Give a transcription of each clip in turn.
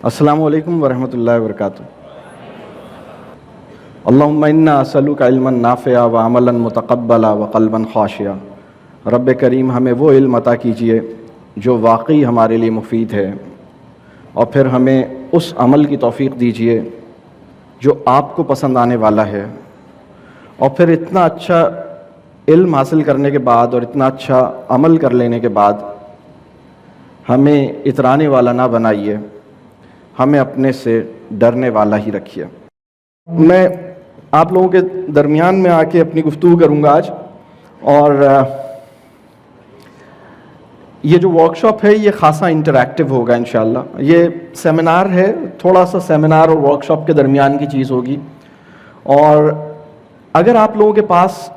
السلام علیکم ورحمۃ اللہ وبرکاتہ. اللہم انا اسألک علما نافعا وعملا متقبلا وقلبا خاشعا. رب کریم ہمیں وہ علم عطا کیجیے جو واقعی ہمارے لیے مفید ہے، اور پھر ہمیں اس عمل کی توفیق دیجیے جو آپ کو پسند آنے والا ہے، اور پھر اتنا اچھا علم حاصل کرنے کے بعد اور اتنا اچھا عمل کر لینے کے بعد ہمیں اترانے والا نہ بنائیے، ہمیں اپنے سے ڈرنے والا ہی رکھیے. میں آپ لوگوں کے درمیان میں آ کے اپنی گفتگو کروں گا آج، اور یہ جو ورک شاپ ہے یہ خاصا انٹریکٹیو ہوگا انشاءاللہ. یہ سیمینار ہے، تھوڑا سا سیمینار اور ورک شاپ کے درمیان کی چیز ہوگی، اور اگر آپ لوگوں کے پاس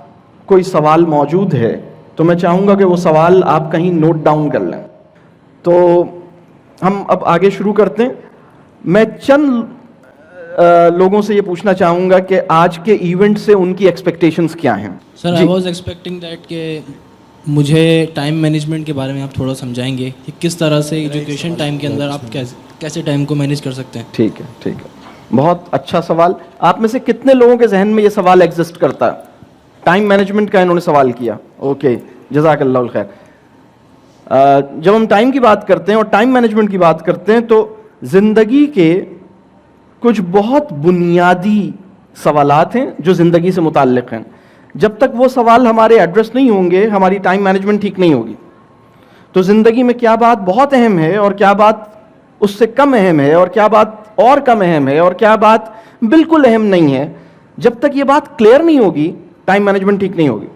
کوئی سوال موجود ہے تو میں چاہوں گا کہ وہ سوال آپ کہیں نوٹ ڈاؤن کر لیں. تو ہم اب آگے شروع کرتے ہیں. میں چند لوگوں سے یہ پوچھنا چاہوں گا کہ آج کے ایونٹ سے ان کی ایکسپیکٹیشنز کیا ہیں. سر آئی واز ایکسپیکٹنگ دیٹ کہ مجھے ٹائم مینجمنٹ کے بارے میں آپ تھوڑا سمجھائیں گے کہ کس طرح سے ایجوکیشن ٹائم کے اندر آپ کیسے ٹائم کو مینیج کر سکتے ہیں. ٹھیک ہے، بہت اچھا سوال. آپ میں سے کتنے لوگوں کے ذہن میں یہ سوال ایگزسٹ کرتا ہے؟ ٹائم مینجمنٹ کا انہوں نے سوال کیا. اوکے، جزاک اللہ الخیر. جب ہم ٹائم کی بات کرتے ہیں اور ٹائم مینجمنٹ کی بات کرتے ہیں تو زندگی کے کچھ بہت بنیادی سوالات ہیں جو زندگی سے متعلق ہیں. جب تک وہ سوال ہمارے ایڈریس نہیں ہوں گے ہماری ٹائم مینجمنٹ ٹھیک نہیں ہوگی. تو زندگی میں کیا بات بہت اہم ہے اور کیا بات اس سے کم اہم ہے، اور کیا بات اور کم اہم ہے، اور کیا بات بالکل اہم نہیں ہے، جب تک یہ بات کلیئر نہیں ہوگی ٹائم مینجمنٹ ٹھیک نہیں ہوگی.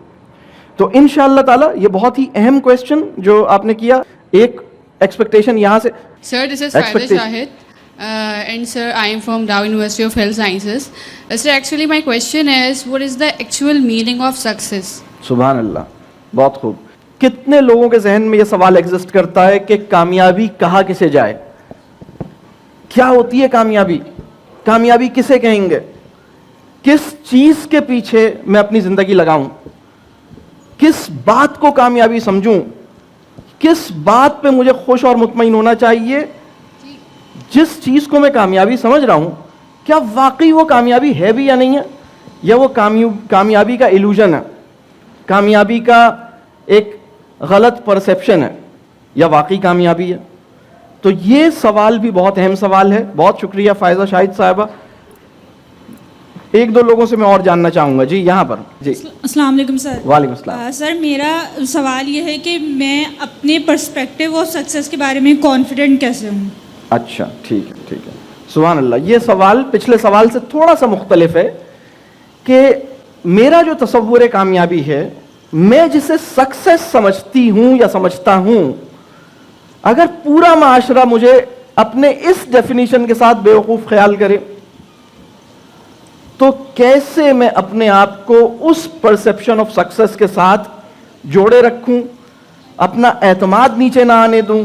تو انشاءاللہ تعالی یہ بہت ہی اہم کویسچن جو آپ نے کیا. ایک ایکسپیکٹیشن یہاں سے. Sir, this is Faiza Shahid, and sir, I am from Dow University of Health Sciences. Sir, actually my question is, what is the actual meaning of success? سبحان اللہ، بہت خوب. کتنے لوگوں کے ذہن میں یہ سوال ایگزسٹ کرتا ہے کہ کامیابی کہا کسے جائے؟ کیا ہوتی ہے کامیابی؟ کامیابی کسے کہیں گے؟ کس چیز کے پیچھے میں اپنی زندگی لگاؤں؟ کس بات کو کامیابی سمجھوں؟ کس بات پہ مجھے خوش اور مطمئن ہونا چاہیے؟ جس چیز کو میں کامیابی سمجھ رہا ہوں کیا واقعی وہ کامیابی ہے بھی یا نہیں ہے، یا وہ کامیابی کا ایلوژن ہے، کامیابی کا ایک غلط پرسیپشن ہے، یا واقعی کامیابی ہے؟ تو یہ سوال بھی بہت اہم سوال ہے. بہت شکریہ فائزہ شاہد صاحبہ. ایک دو لوگوں سے میں اور جاننا چاہوں گا. جی یہاں پر. جی السلام علیکم سر. وعلیکم السلام. سر میرا سوال یہ ہے کہ میں اپنے پرسپیکٹیو اور سکسیس کے بارے میں کانفیڈنٹ کیسے ہوں؟ اچھا، ٹھیک ہے. سبحان اللہ. یہ سوال پچھلے سوال سے تھوڑا سا مختلف ہے کہ میرا جو تصور کامیابی ہے، میں جسے سکسیس سمجھتی ہوں یا سمجھتا ہوں، اگر پورا معاشرہ مجھے اپنے اس ڈیفینیشن کے ساتھ بیوقوف خیال کرے تو کیسے میں اپنے آپ کو اس پرسیپشن آف سکسیس کے ساتھ جوڑے رکھوں، اپنا اعتماد نیچے نہ آنے دوں،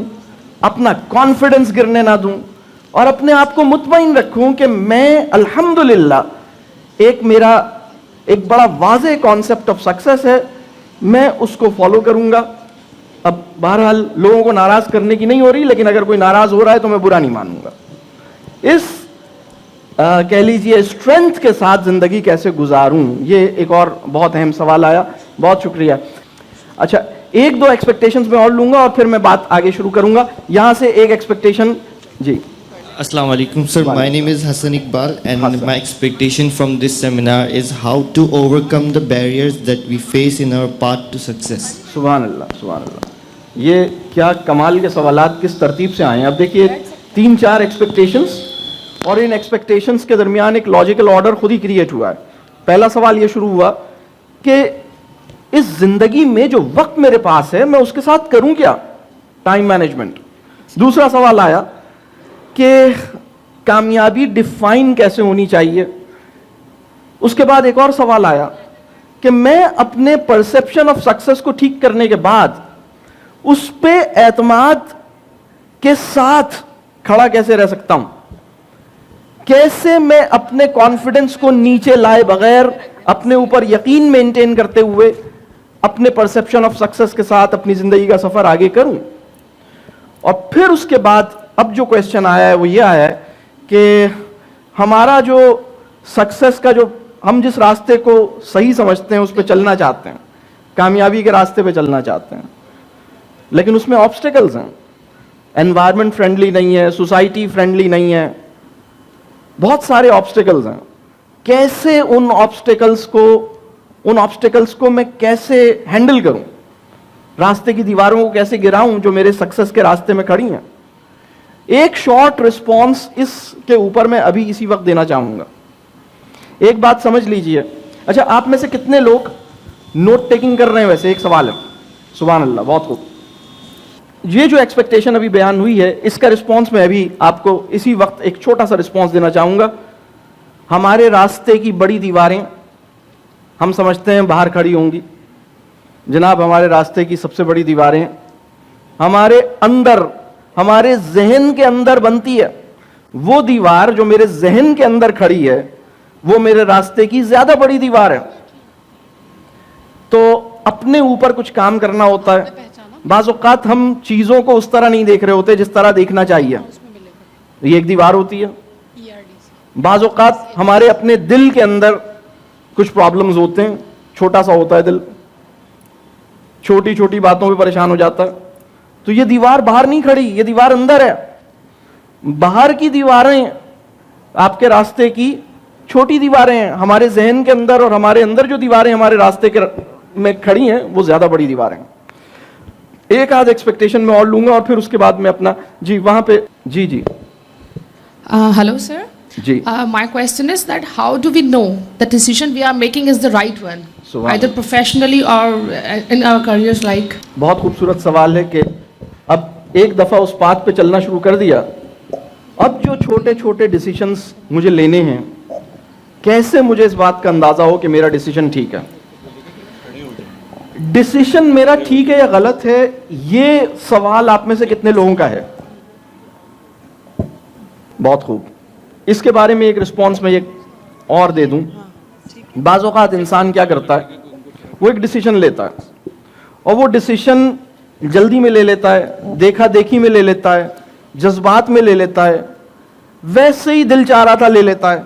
اپنا کانفیڈنس گرنے نہ دوں، اور اپنے آپ کو مطمئن رکھوں کہ میں الحمدللہ میرا ایک بڑا واضح کانسیپٹ آف سکسیس ہے، میں اس کو فالو کروں گا. اب بہرحال لوگوں کو ناراض کرنے کی نہیں ہو رہی، لیکن اگر کوئی ناراض ہو رہا ہے تو میں برا نہیں مانوں گا. اس کہہ لیجیے اسٹرینتھ کے ساتھ زندگی کیسے گزاروں، یہ ایک اور بہت اہم سوال آیا. بہت شکریہ. اچھا، ایک دو ایکسپیکٹیشنز میں اور لوں گا اور پھر میں بات آگے شروع کروں گا. یہاں سے ایک ایکسپیکٹیشن. جی السلام علیکم سر. My name is Hassan Iqbal and my expectation from this seminar is how to overcome the barriers that we face in our path to success. سبحان اللہ، سبحان اللہ. یہ کیا کمال کے سوالات کس ترتیب سے آئے ہیں. اب دیکھیے 3-4 ایکسپیکٹیشنز، اور ان ایکسپیکٹیشنز کے درمیان ایک لاجیکل آرڈر خود ہی کریٹ ہوا ہے. پہلا سوال یہ شروع ہوا کہ اس زندگی میں جو وقت میرے پاس ہے میں اس کے ساتھ کروں کیا؟ Time management. دوسرا سوال آیا کہ کامیابی ڈیفائن کیسے ہونی چاہیے. اس کے بعد ایک اور سوال آیا کہ میں اپنے پرسیپشن آف سکسیس کو ٹھیک کرنے کے بعد اس پہ اعتماد کے ساتھ کھڑا کیسے رہ سکتا ہوں، کیسے میں اپنے کانفیڈنس کو نیچے لائے بغیر اپنے اوپر یقین مینٹین کرتے ہوئے اپنے پرسیپشن آف سکسیس کے ساتھ اپنی زندگی کا سفر آگے کروں. اور پھر اس کے بعد اب جو کویشچن آیا ہے وہ یہ آیا ہے کہ ہمارا جو سکسیس کا جو ہم جس راستے کو صحیح سمجھتے ہیں اس پہ چلنا چاہتے ہیں, کامیابی کے راستے پہ چلنا چاہتے ہیں, لیکن اس میں آبسٹیکلز ہیں, انوائرمنٹ فرینڈلی نہیں ہے, سوسائٹی فرینڈلی نہیں ہے, بہت سارے آبسٹیکلز ہیں. کیسے ان آبسٹیکلز کو میں کیسے ہینڈل کروں, راستے کی دیواروں کو کیسے گراؤں جو میرے سکسیس کے راستے میں کھڑی ہیں. ایک شارٹ رسپانس اس کے اوپر میں ابھی اسی وقت دینا چاہوں گا. ایک بات سمجھ لیجئے. اچھا, آپ میں سے کتنے لوگ نوٹ ٹیکنگ کر رہے ہیں؟ ویسے ایک سوال ہے. سبحان اللہ, بہت خوب. یہ جو ایکسپیکٹیشن ابھی بیان ہوئی ہے اس کا رسپانس میں ابھی آپ کو اسی وقت ایک چھوٹا سا رسپانس دینا چاہوں گا. ہمارے راستے کی بڑی دیواریں ہم سمجھتے ہیں باہر کھڑی ہوں گی. جناب, ہمارے راستے کی سب سے بڑی دیواریں ہمارے اندر, ہمارے ذہن کے اندر بنتی ہے. وہ دیوار جو میرے ذہن کے اندر کھڑی ہے وہ میرے راستے کی زیادہ بڑی دیوار ہے. تو اپنے اوپر کچھ کام کرنا ہوتا ہے. بعض اوقات ہم چیزوں کو اس طرح نہیں دیکھ رہے ہوتے جس طرح دیکھنا چاہیے. یہ ایک دیوار ہوتی ہے. بعض اوقات ہمارے اپنے دل کے اندر کچھ پرابلمز ہوتے ہیں. چھوٹا سا ہوتا ہے دل, چھوٹی چھوٹی باتوں پہ پریشان ہو جاتا ہے. تو یہ دیوار باہر نہیں کھڑی, یہ دیوار اندر ہے. باہر کی دیواریں آپ کے راستے کی چھوٹی دیواریں ہیں. ہمارے ذہن کے اندر اور ہمارے اندر جو دیواریں ہمارے راستے کے میں کھڑی ہیں وہ زیادہ بڑی دیواریں ہیں. ایک آدھ ایکسپیکٹیشن میں اور لوں گا اور پھر اس کے بعد میں اپنا جی وہاں پہ جی Hello, sir. G My question is that how do we know the decision we are making is the right one, Subhanallah. either professionally or in our careers like? بہت خوبصورت سوال ہے کہ اب ایک دفعہ اس بات پہ چلنا شروع کر دیا, اب جو چھوٹے چھوٹے ڈیسیشنز مجھے لینے ہیں کیسے مجھے اس بات کا اندازہ ہو کہ میرا ڈیسیشن ٹھیک ہے. ڈیسیشن میرا ٹھیک ہے یا غلط ہے, یہ سوال آپ میں سے کتنے لوگوں کا ہے؟ بہت خوب. اس کے بارے میں ایک رسپانس میں ایک اور دے دوں. بعض اوقات انسان کیا کرتا ہے, وہ ایک ڈیسیشن لیتا ہے اور وہ ڈیسیشن جلدی میں لے لیتا ہے, دیکھا دیکھی میں لے لیتا ہے, جذبات میں لے لیتا ہے, ویسے ہی دل چاہ رہا تھا لے لیتا ہے,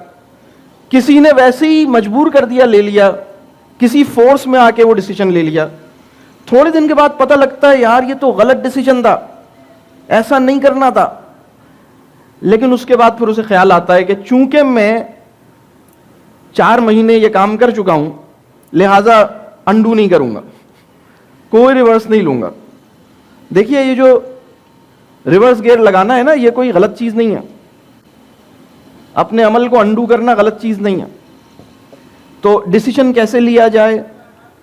کسی نے ویسے ہی مجبور کر دیا لے لیا, کسی فورس میں آ کے وہ ڈیسیجن لے لیا. تھوڑے دن کے بعد پتہ لگتا ہے یار یہ تو غلط ڈیسیجن تھا, ایسا نہیں کرنا تھا. لیکن اس کے بعد پھر اسے خیال آتا ہے کہ چونکہ میں 4 مہینے یہ کام کر چکا ہوں لہٰذا انڈو نہیں کروں گا, کوئی ریورس نہیں لوں گا. دیکھیے یہ جو ریورس گیئر لگانا ہے نا, یہ کوئی غلط چیز نہیں ہے. اپنے عمل کو انڈو کرنا غلط چیز نہیں ہے. تو ڈیسیشن کیسے لیا جائے,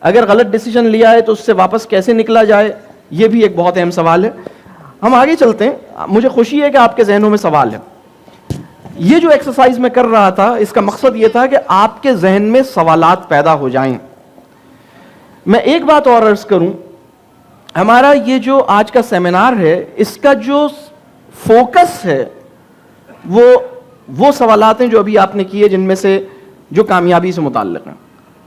اگر غلط ڈیسیجن لیا ہے تو اس سے واپس کیسے نکلا جائے, یہ بھی ایک بہت اہم سوال ہے. ہم آگے چلتے ہیں. مجھے خوشی ہے کہ آپ کے ذہنوں میں سوال ہے. یہ جو ایکسرسائز میں کر رہا تھا اس کا مقصد یہ تھا کہ آپ کے ذہن میں سوالات پیدا ہو جائیں. میں ایک بات اور عرض کروں, ہمارا یہ جو آج کا سیمینار ہے اس کا جو فوکس ہے وہ سوالات ہیں جو ابھی آپ نے کیے, جن میں سے جو کامیابی سے متعلق ہیں,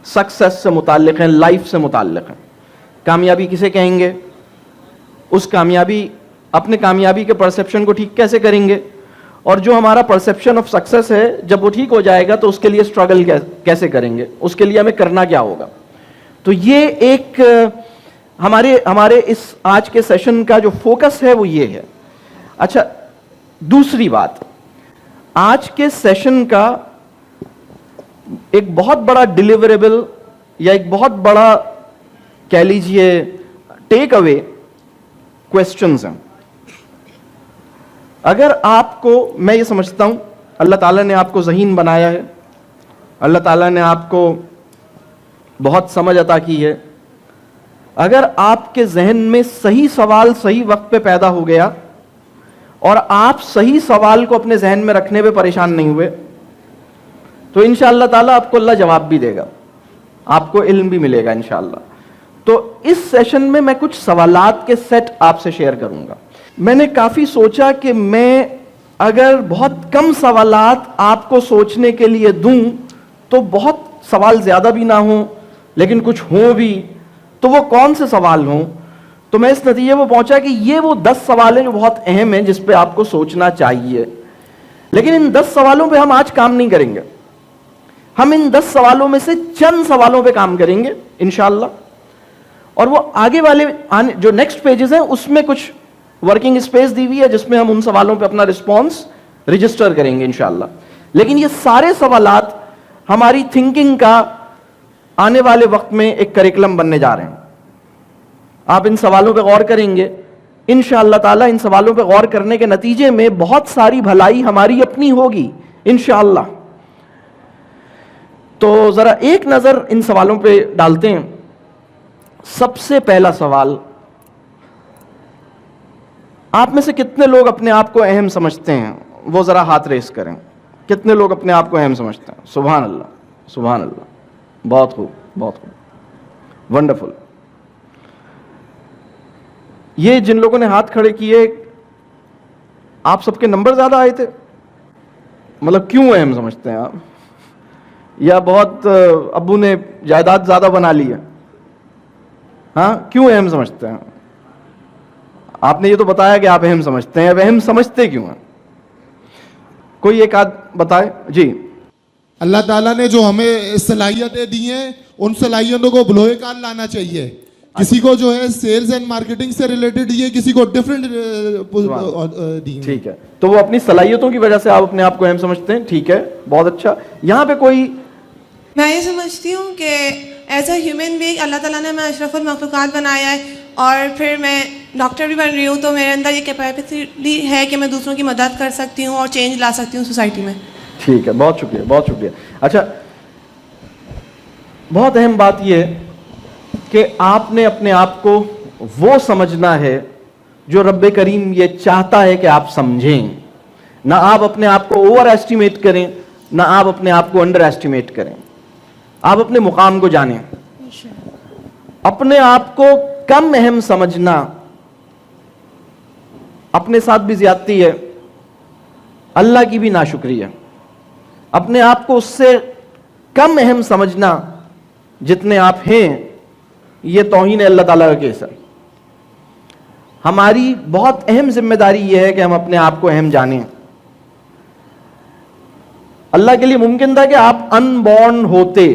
سکسیس سے متعلق ہیں, لائف سے متعلق ہیں. کامیابی کسے کہیں گے, اس کامیابی اپنے کامیابی کے پرسیپشن کو ٹھیک کیسے کریں گے, اور جو ہمارا پرسیپشن آف سکسیس ہے جب وہ ٹھیک ہو جائے گا تو اس کے لیے اسٹرگل کیسے کریں گے, اس کے لیے ہمیں کرنا کیا ہوگا. تو یہ ایک ہمارے اس آج کے سیشن کا جو فوکس ہے وہ یہ ہے. اچھا, دوسری بات, آج کے سیشن کا ایک بہت بڑا ڈیلیوریبل یا ایک بہت بڑا کہہ لیجئے ٹیک اوے کویسچنز ہیں. اگر آپ کو, میں یہ سمجھتا ہوں اللہ تعالیٰ نے آپ کو ذہین بنایا ہے, اللہ تعالیٰ نے آپ کو بہت سمجھ عطا کی ہے. اگر آپ کے ذہن میں صحیح سوال صحیح وقت پہ پیدا ہو گیا اور آپ صحیح سوال کو اپنے ذہن میں رکھنے پہ پریشان نہیں ہوئے تو انشاءاللہ تعالیٰ آپ کو اللہ جواب بھی دے گا, آپ کو علم بھی ملے گا انشاءاللہ. تو اس سیشن میں کچھ سوالات کے سیٹ آپ سے شیئر کروں گا. میں نے کافی سوچا کہ میں اگر بہت کم سوالات آپ کو سوچنے کے لیے دوں تو بہت سوال زیادہ بھی نہ ہوں لیکن کچھ ہوں بھی, تو وہ کون سے سوال ہوں. تو میں اس نتیجے میں پہنچا کہ یہ وہ 10 سوال ہیں جو بہت اہم ہیں جس پہ آپ کو سوچنا چاہیے. لیکن ان 10 سوالوں پہ ہم آج کام نہیں کریں گے. ہم ان 10 سوالوں میں سے چند سوالوں پہ کام کریں گے انشاءاللہ, اور وہ آگے والے جو نیکسٹ پیجز ہیں اس میں کچھ ورکنگ اسپیس دی ہوئی ہے جس میں ہم ان سوالوں پہ اپنا رسپانس رجسٹر کریں گے انشاءاللہ. لیکن یہ سارے سوالات ہماری تھنکنگ کا آنے والے وقت میں ایک کریکلم بننے جا رہے ہیں. آپ ان سوالوں پہ غور کریں گے انشاءاللہ تعالیٰ. ان سوالوں پہ غور کرنے کے نتیجے میں بہت ساری بھلائی ہماری اپنی ہوگی انشاءاللہ. تو ذرا ایک نظر ان سوالوں پہ ڈالتے ہیں. سب سے پہلا سوال, آپ میں سے کتنے لوگ اپنے آپ کو اہم سمجھتے ہیں؟ وہ ذرا ہاتھ ریس کریں. کتنے لوگ اپنے آپ کو اہم سمجھتے ہیں؟ سبحان اللہ, سبحان اللہ, بہت خوب, بہت خوب, ونڈرفل. یہ جن لوگوں نے ہاتھ کھڑے کیے, آپ سب کے نمبر زیادہ آئے تھے؟ مطلب کیوں اہم سمجھتے ہیں آپ؟ یا بہت ابو نے جائیداد زیادہ بنا لی ہے؟ ہاں, کیوں اہم سمجھتے ہیں؟ آپ نے یہ تو بتایا کہ آپ اہم سمجھتے ہیں, اب اہم سمجھتے کیوں ہیں؟ کوئی ایک آدھ بتائے. جی. اللہ تعالیٰ نے جو ہمیں صلاحیتیں دی ہیں ان صلاحیتوں کو بلوئے کار لانا چاہیے. کسی کو جو ہے سیلز اینڈ مارکیٹنگ سے ریلیٹڈ دی ہے, کسی کو ڈفرینٹ دی ہے. ٹھیک ہے, تو وہ اپنی صلاحیتوں کی وجہ سے آپ اپنے آپ کو اہم سمجھتے ہیں. ٹھیک ہے, بہت اچھا. یہاں پہ کوئی, میں یہ سمجھتی ہوں کہ ایز اے ہیومن بینگ اللہ تعالیٰ نے ہمیں اشرف المخلوقات بنایا ہے, اور پھر میں ڈاکٹر بھی بن رہی ہوں, تو میرے اندر یہ کیپیسٹی ہے کہ میں دوسروں کی مدد کر سکتی ہوں اور چینج لا سکتی ہوں سوسائٹی میں. ٹھیک ہے, بہت شکریہ, بہت شکریہ. اچھا, بہت اہم بات یہ ہے کہ آپ نے اپنے آپ کو وہ سمجھنا ہے جو رب کریم یہ چاہتا ہے کہ آپ سمجھیں. نہ آپ اپنے آپ کو اوور ایسٹیمیٹ کریں, نہ آپ اپنے آپ کو انڈر ایسٹیمیٹ کریں. آپ اپنے مقام کو جانیں. اپنے آپ کو کم اہم سمجھنا اپنے ساتھ بھی زیادتی ہے, اللہ کی بھی ناشکری ہے. اپنے آپ کو اس سے کم اہم سمجھنا جتنے آپ ہیں, یہ توہین اللہ تعالیٰ کا کیس ہے. ہماری بہت اہم ذمہ داری یہ ہے کہ ہم اپنے آپ کو اہم جانیں. اللہ کے لیے ممکن تھا کہ آپ ان بورن ہوتے.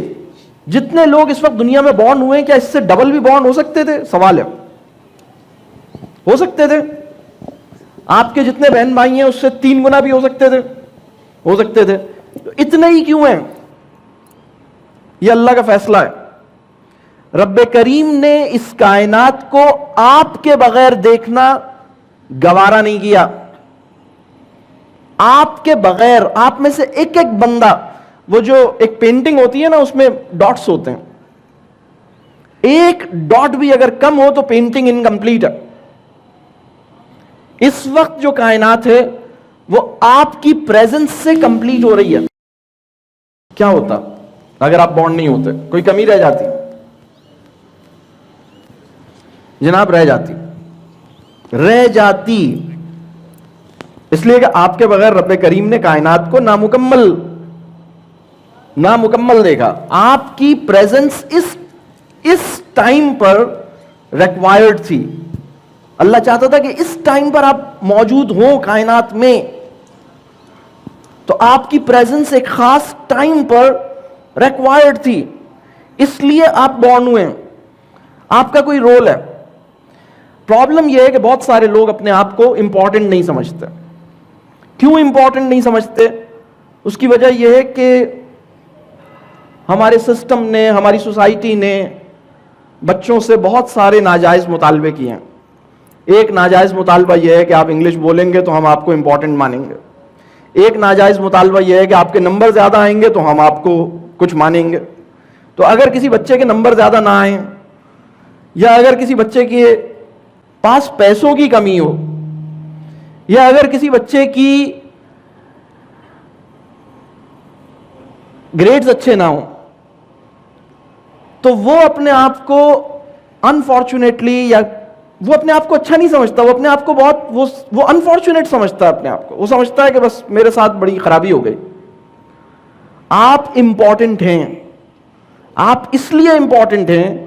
جتنے لوگ اس وقت دنیا میں بورن ہوئے ہیں, کیا اس سے ڈبل بھی بورن ہو سکتے تھے؟ سوال ہے. ہو سکتے تھے. آپ کے جتنے بہن بھائی ہیں اس سے 3 گنا بھی ہو سکتے تھے, ہو سکتے تھے. اتنے ہی کیوں ہیں؟ یہ اللہ کا فیصلہ ہے. رب کریم نے اس کائنات کو آپ کے بغیر دیکھنا گوارا نہیں کیا. آپ کے بغیر, آپ میں سے ایک ایک بندہ, وہ جو ایک پینٹنگ ہوتی ہے نا اس میں ڈاٹس ہوتے ہیں, ایک ڈاٹ بھی اگر کم ہو تو پینٹنگ انکمپلیٹ ہے. اس وقت جو کائنات ہے وہ آپ کی پریزنس سے کمپلیٹ ہو رہی ہے. کیا ہوتا اگر آپ بورن نہیں ہوتے؟ کوئی کمی رہ جاتی؟ جناب رہ جاتی, رہ جاتی. اس لیے کہ آپ کے بغیر رب کریم نے کائنات کو نامکمل دیکھا. آپ کی پریزنس اس ٹائم پر ریکوائرڈ تھی. اللہ چاہتا تھا کہ اس ٹائم پر آپ موجود ہوں کائنات میں, تو آپ کی پریزنس ایک خاص ٹائم پر ریکوائرڈ تھی, اس لیے آپ بورن ہوئے. آپ کا کوئی رول ہے. پرابلم یہ ہے کہ بہت سارے لوگ اپنے آپ کو امپورٹنٹ نہیں سمجھتے. کیوں امپورٹنٹ نہیں سمجھتے؟ اس کی وجہ یہ ہے کہ ہمارے سسٹم نے, ہماری سوسائٹی نے بچوں سے بہت سارے ناجائز مطالبے کیے ہیں. ایک ناجائز مطالبہ یہ ہے کہ آپ انگلش بولیں گے تو ہم آپ کو امپورٹنٹ مانیں گے. ایک ناجائز مطالبہ یہ ہے کہ آپ کے نمبر زیادہ آئیں گے تو ہم آپ کو کچھ مانیں گے. تو اگر کسی بچے کے نمبر زیادہ نہ آئیں, یا اگر کسی بچے کے پاس پیسوں کی کمی ہو, یا اگر کسی بچے کی گریڈز اچھے نہ ہوں, تو وہ اپنے آپ کو انفارچونیٹلی, یا وہ اپنے آپ کو اچھا نہیں سمجھتا, وہ اپنے آپ کو بہت وہ انفارچونیٹ سمجھتا ہے. اپنے آپ کو وہ سمجھتا ہے کہ بس میرے ساتھ بڑی خرابی ہو گئی. آپ امپورٹنٹ ہیں. آپ اس لیے امپورٹنٹ ہیں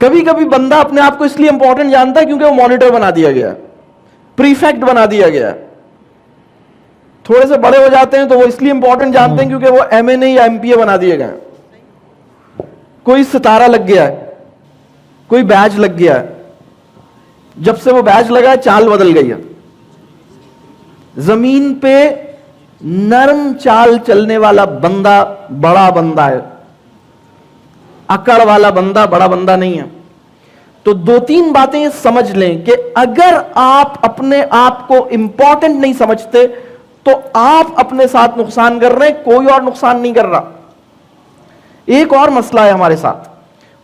کبھی کبھی بندہ اپنے آپ کو اس لیے امپورٹنٹ جانتا ہے کیونکہ وہ مانیٹر بنا دیا گیا, پریفیکٹ بنا دیا گیا. تھوڑے سے بڑے ہو جاتے ہیں تو وہ اس لیے امپورٹنٹ جانتے ہیں کیونکہ وہ ایم این اے یا ایم پی اے بنا دیے گئے. کوئی ستارہ لگ گیا ہے, کوئی بیج لگ گیا ہے, جب سے وہ بیج لگا ہے چال بدل گئی ہے. زمین پہ نرم چال چلنے والا بندہ بڑا بندہ ہے, اکڑ والا بندہ بڑا بندہ نہیں ہے. تو 2-3 باتیں سمجھ لیں کہ اگر آپ اپنے آپ کو امپورٹنٹ نہیں سمجھتے تو آپ اپنے ساتھ نقصان کر رہے ہیں, کوئی اور نقصان نہیں کر رہا. ایک اور مسئلہ ہے ہمارے ساتھ,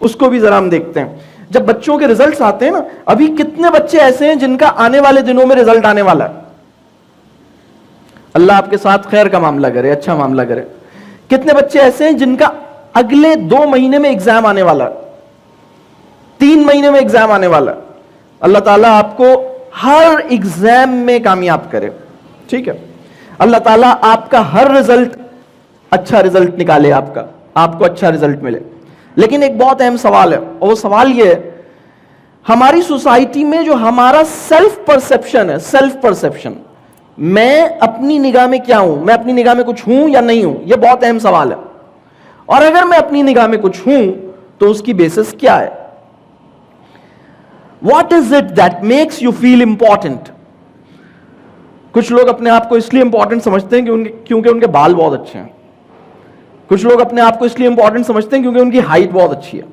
اس کو بھی ذرا ہم دیکھتے ہیں. جب بچوں کے ریزلٹس آتے ہیں نا, ابھی کتنے بچے ایسے ہیں جن کا آنے والے دنوں میں ریزلٹ آنے والا ہے, اللہ آپ کے ساتھ خیر کا معاملہ کرے, اچھا معاملہ کرے. کتنے بچے ایسے ہیں جن کا اگلے 2 مہینے میں ایگزام آنے والا ہے, 3 مہینے میں ایگزام آنے والا ہے. اللہ تعالیٰ آپ کو ہر ایگزام میں کامیاب کرے, ٹھیک ہے. اللہ تعالیٰ آپ کا ہر رزلٹ اچھا رزلٹ نکالے, آپ کو اچھا رزلٹ ملے. لیکن ایک بہت اہم سوال ہے, اور وہ سوال یہ ہے, ہماری سوسائٹی میں جو ہمارا سیلف پرسیپشن ہے, سیلف پرسیپشن, میں اپنی نگاہ میں کیا ہوں, میں اپنی نگاہ میں کچھ ہوں یا نہیں ہوں, یہ بہت اہم سوال ہے. اور اگر میں اپنی نگاہ میں کچھ ہوں تو اس کی بیسس کیا ہے؟ What is it that makes you feel important? کچھ لوگ اپنے آپ کو اس لیے امپورٹنٹ سمجھتے ہیں کیونکہ ان کے بال بہت اچھے ہیں. کچھ لوگ اپنے آپ کو اس لیے امپورٹنٹ سمجھتے ہیں کیونکہ ان کی ہائٹ بہت اچھی ہے.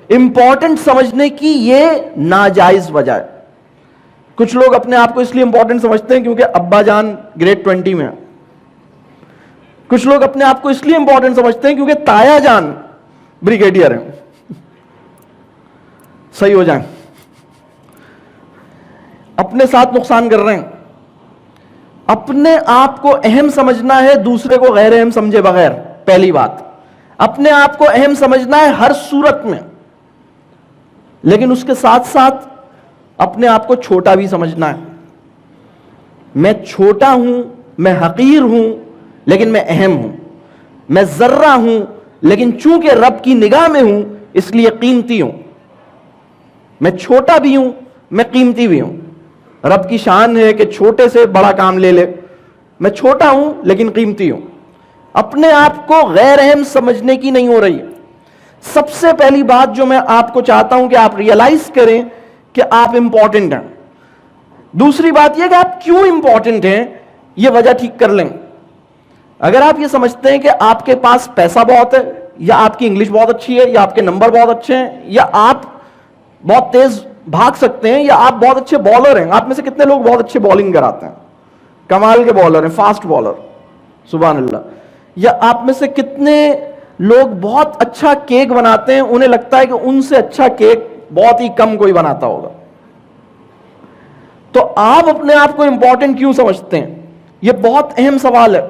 امپورٹنٹ سمجھنے کی یہ ناجائز وجہ ہے. کچھ لوگ اپنے آپ کو اس لیے امپورٹنٹ سمجھتے ہیں کیونکہ ابا جان گریڈ 20 میں ہیں. کچھ لوگ اپنے آپ کو اس لیے امپورٹنٹ سمجھتے ہیں کیونکہ تایا جان بریگیڈیئر ہیں. صحیح ہو جائیں, اپنے ساتھ نقصان کر رہے ہیں. اپنے آپ کو اہم سمجھنا ہے, دوسرے کو غیر اہم سمجھے بغیر. پہلی بات, اپنے آپ کو اہم سمجھنا ہے ہر صورت میں, لیکن اس کے ساتھ ساتھ اپنے آپ کو چھوٹا بھی سمجھنا ہے. میں چھوٹا ہوں, میں حقیر ہوں, لیکن میں اہم ہوں. میں ذرہ ہوں, لیکن چونکہ رب کی نگاہ میں ہوں اس لیے قیمتی ہوں. میں چھوٹا بھی ہوں, میں قیمتی بھی ہوں. رب کی شان ہے کہ چھوٹے سے بڑا کام لے لے. میں چھوٹا ہوں لیکن قیمتی ہوں. اپنے آپ کو غیر اہم سمجھنے کی نہیں ہو رہی ہے. سب سے پہلی بات جو میں آپ کو چاہتا ہوں کہ آپ ریئلائز کریں کہ آپ امپورٹنٹ ہیں. دوسری بات یہ کہ آپ کیوں امپورٹنٹ ہیں, یہ وجہ ٹھیک کر لیں. اگر آپ یہ سمجھتے ہیں کہ آپ کے پاس پیسہ بہت ہے, یا آپ کی انگلش بہت اچھی ہے, یا آپ کے نمبر بہت اچھے ہیں, یا آپ بہت تیز بھاگ سکتے ہیں, یا آپ بہت اچھے بالر ہیں. آپ میں سے کتنے لوگ بہت اچھے بالنگ کراتے ہیں, کمال کے بالر ہیں, فاسٹ بالر, سبحان اللہ. یا آپ میں سے کتنے لوگ بہت اچھا کیک بناتے ہیں, انہیں لگتا ہے کہ ان سے اچھا کیک بہت ہی کم کوئی بناتا ہوگا. تو آپ اپنے آپ کو امپورٹنٹ کیوں سمجھتے ہیں؟ یہ بہت اہم سوال ہے.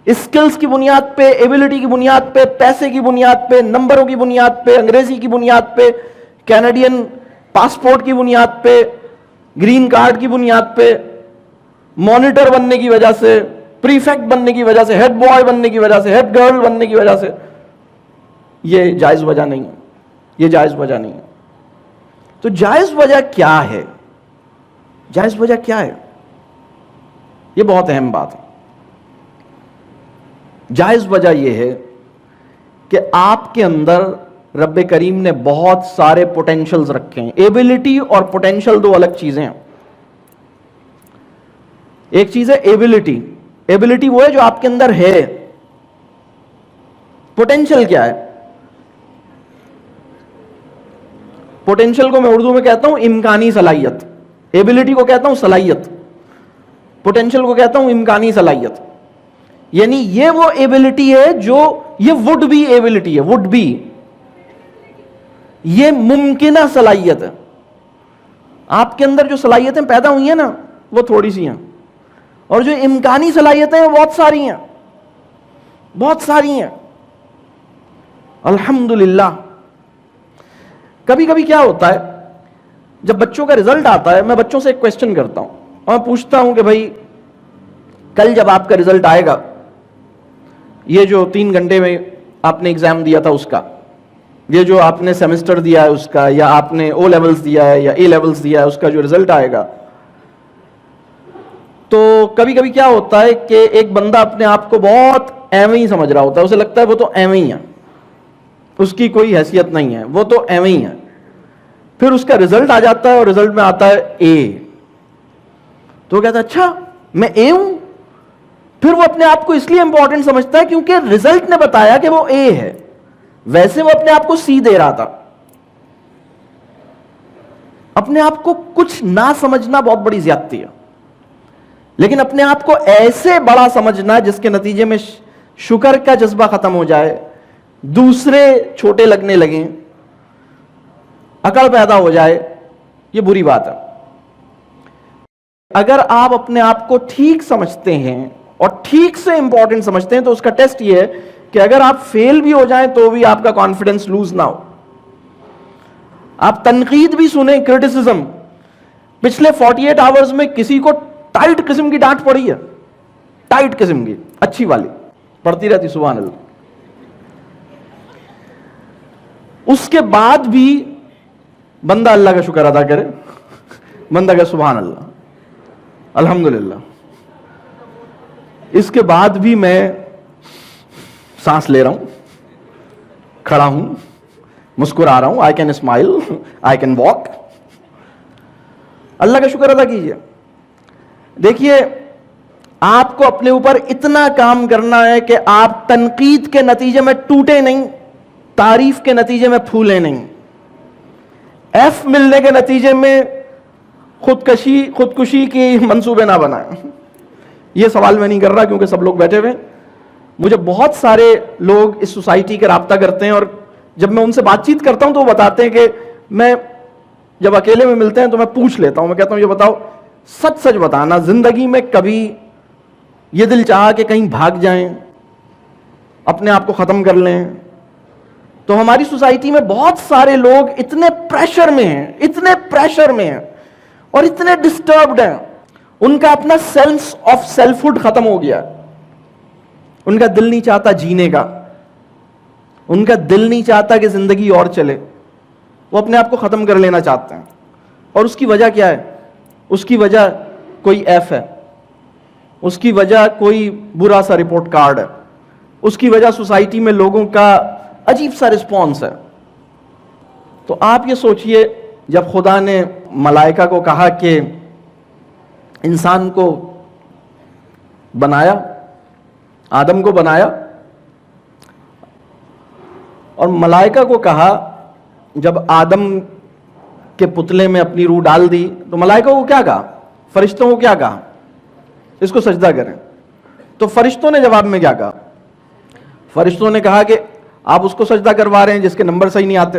اسکلز کی بنیاد پہ, ایبلٹی کی بنیاد پہ, پیسے کی بنیاد پہ, نمبروں کی بنیاد پہ, انگریزی کی بنیاد پہ, کینیڈین پاسپورٹ کی بنیاد پہ, گرین کارڈ کی بنیاد پہ, مانیٹر بننے کی وجہ سے, پریفیکٹ بننے کی وجہ سے, ہیڈ بوائے بننے کی وجہ سے, ہیڈ گرل بننے کی وجہ سے, یہ جائز وجہ نہیں ہے. یہ جائز وجہ نہیں ہے. تو جائز وجہ کیا ہے؟ جائز وجہ کیا ہے؟ یہ بہت اہم بات ہے. جائز وجہ یہ ہے کہ آپ کے اندر رب کریم نے بہت سارے پوٹینشلز رکھے ہیں. ایبلٹی اور پوٹینشل دو الگ چیزیں ہیں. ایک چیز ہے ایبلٹی. ایبلٹی وہ ہے جو آپ کے اندر ہے. پوٹینشل کیا ہے؟ پوٹینشل کو میں اردو میں کہتا ہوں امکانی صلاحیت. ایبلٹی کو کہتا ہوں صلاحیت. پوٹینشل کو کہتا ہوں امکانی صلاحیت. یعنی یہ وہ ایبلٹی ہے جو, یہ وڈ بی ایبلٹی ہے, وڈ بی, یہ ممکنہ صلاحیت ہے. آپ کے اندر جو صلاحیتیں پیدا ہوئی ہیں نا وہ تھوڑی سی ہیں, اور جو امکانی صلاحیتیں ہیں وہ بہت ساری ہیں, بہت ساری ہیں. الحمدللہ. کبھی کبھی کیا ہوتا ہے, جب بچوں کا رزلٹ آتا ہے, میں بچوں سے ایک کوسچن کرتا ہوں اور میں پوچھتا ہوں کہ بھائی کل جب آپ کا رزلٹ آئے گا, یہ جو 3 گھنٹے میں آپ نے ایگزام دیا تھا اس کا, یہ جو آپ نے سیمسٹر دیا ہے اس کا, یا آپ نے او لیولز دیا ہے یا اے لیولز دیا ہے, اس کا جو رزلٹ آئے گا, تو کبھی کبھی کیا ہوتا ہے کہ ایک بندہ اپنے آپ کو بہت ایویں ہی سمجھ رہا ہوتا ہے, اسے لگتا ہے وہ تو ایویں ہی ہے, اس کی کوئی حیثیت نہیں ہے, وہ تو ایویں ہی ہے. پھر اس کا رزلٹ آ جاتا ہے اور رزلٹ میں آتا ہے اے, تو وہ کہتا ہے اچھا میں اے ہوں. پھر وہ اپنے آپ کو اس لیے امپورٹنٹ سمجھتا ہے کیونکہ رزلٹ نے بتایا کہ وہ اے ہے, ویسے وہ اپنے آپ کو سی دے رہا تھا. اپنے آپ کو کچھ نہ سمجھنا بہت بڑی زیادتی ہے, لیکن اپنے آپ کو ایسے بڑا سمجھنا جس کے نتیجے میں شکر کا جذبہ ختم ہو جائے, دوسرے چھوٹے لگنے لگیں, عقل پیدا ہو جائے, یہ بری بات ہے. اگر آپ اپنے آپ کو ٹھیک سمجھتے ہیں اور ٹھیک سے امپورٹنٹ سمجھتے ہیں تو اس کا ٹیسٹ یہ ہے کہ اگر آپ فیل بھی ہو جائیں تو بھی آپ کا کانفیڈنس لوز نہ ہو. آپ تنقید بھی سنیں, کرٹیسزم, پچھلے 48 آورز میں کسی کو ٹائٹ قسم کی ڈانٹ پڑی ہے, ٹائٹ قسم کی, اچھی والی پڑتی رہتی, سبحان اللہ. اس کے بعد بھی بندہ اللہ کا شکر ادا کرے, بندہ کہ سبحان اللہ, الحمدللہ, اس کے بعد بھی میں سانس لے رہا ہوں, کھڑا ہوں, مسکرا رہا ہوں, I can smile, I can walk. اللہ کا شکر ادا کیجیے. دیکھیے آپ کو اپنے اوپر اتنا کام کرنا ہے کہ آپ تنقید کے نتیجے میں ٹوٹے نہیں, تعریف کے نتیجے میں پھولے نہیں, ایف ملنے کے نتیجے میں خودکشی کی منصوبے نہ بنائیں. یہ سوال میں نہیں کر رہا کیونکہ سب لوگ بیٹھے ہوئے. مجھے بہت سارے لوگ اس سوسائٹی کے رابطہ کرتے ہیں, اور جب میں ان سے بات چیت کرتا ہوں تو وہ بتاتے ہیں کہ میں جب اکیلے میں ملتے ہیں تو میں پوچھ لیتا ہوں, میں کہتا ہوں یہ بتاؤ سچ سچ بتانا, زندگی میں کبھی یہ دل چاہا کہ کہیں بھاگ جائیں, اپنے آپ کو ختم کر لیں؟ تو ہماری سوسائٹی میں بہت سارے لوگ اتنے پریشر میں ہیں, اتنے پریشر میں ہیں اور اتنے ڈسٹربڈ ہیں, ان کا اپنا سینس آف سیلف ہوڈ ختم ہو گیا, ان کا دل نہیں چاہتا جینے کا, ان کا دل نہیں چاہتا کہ زندگی اور چلے, وہ اپنے آپ کو ختم کر لینا چاہتے ہیں. اور اس کی وجہ کیا ہے؟ اس کی وجہ کوئی ایف ہے, اس کی وجہ کوئی برا سا رپورٹ کارڈ ہے, اس کی وجہ سوسائٹی میں لوگوں کا عجیب سا رسپانس ہے. تو آپ یہ سوچئے جب خدا نے ملائکہ کو کہا کہ انسان کو بنایا, آدم کو بنایا, اور ملائکہ کو کہا جب آدم کے پتلے میں اپنی روح ڈال دی تو ملائکہ کو کیا کہا, فرشتوں کو کیا کہا, اس کو سجدہ کریں. تو فرشتوں نے جواب میں کیا کہا؟ فرشتوں نے کہا کہ آپ اس کو سجدہ کروا رہے ہیں جس کے نمبر صحیح نہیں آتے,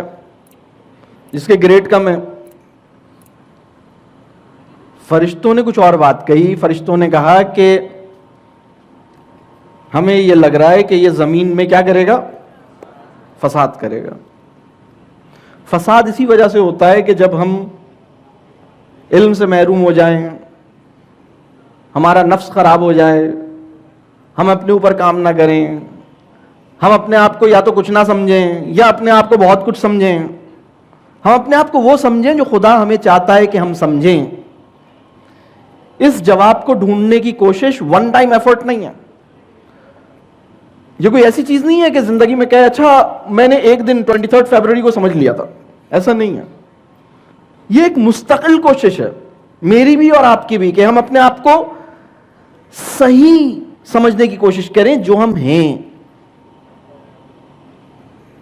جس کے گریڈ کم ہے. فرشتوں نے کچھ اور بات کہی. فرشتوں نے کہا کہ ہمیں یہ لگ رہا ہے کہ یہ زمین میں کیا کرے گا, فساد کرے گا. فساد اسی وجہ سے ہوتا ہے کہ جب ہم علم سے محروم ہو جائیں, ہمارا نفس خراب ہو جائے, ہم اپنے اوپر کام نہ کریں, ہم اپنے آپ کو یا تو کچھ نہ سمجھیں یا اپنے آپ کو بہت کچھ سمجھیں, ہم اپنے آپ کو وہ سمجھیں جو خدا ہمیں چاہتا ہے کہ ہم سمجھیں. اس جواب کو ڈھونڈنے کی کوشش ون ٹائم ایفرٹ نہیں ہے. یہ کوئی ایسی چیز نہیں ہے کہ زندگی میں کہے اچھا میں نے ایک دن 23 فیبروری کو سمجھ لیا تھا, ایسا نہیں ہے. یہ ایک مستقل کوشش ہے, میری بھی اور آپ کی بھی, کہ ہم اپنے آپ کو صحیح سمجھنے کی کوشش کریں جو ہم ہیں.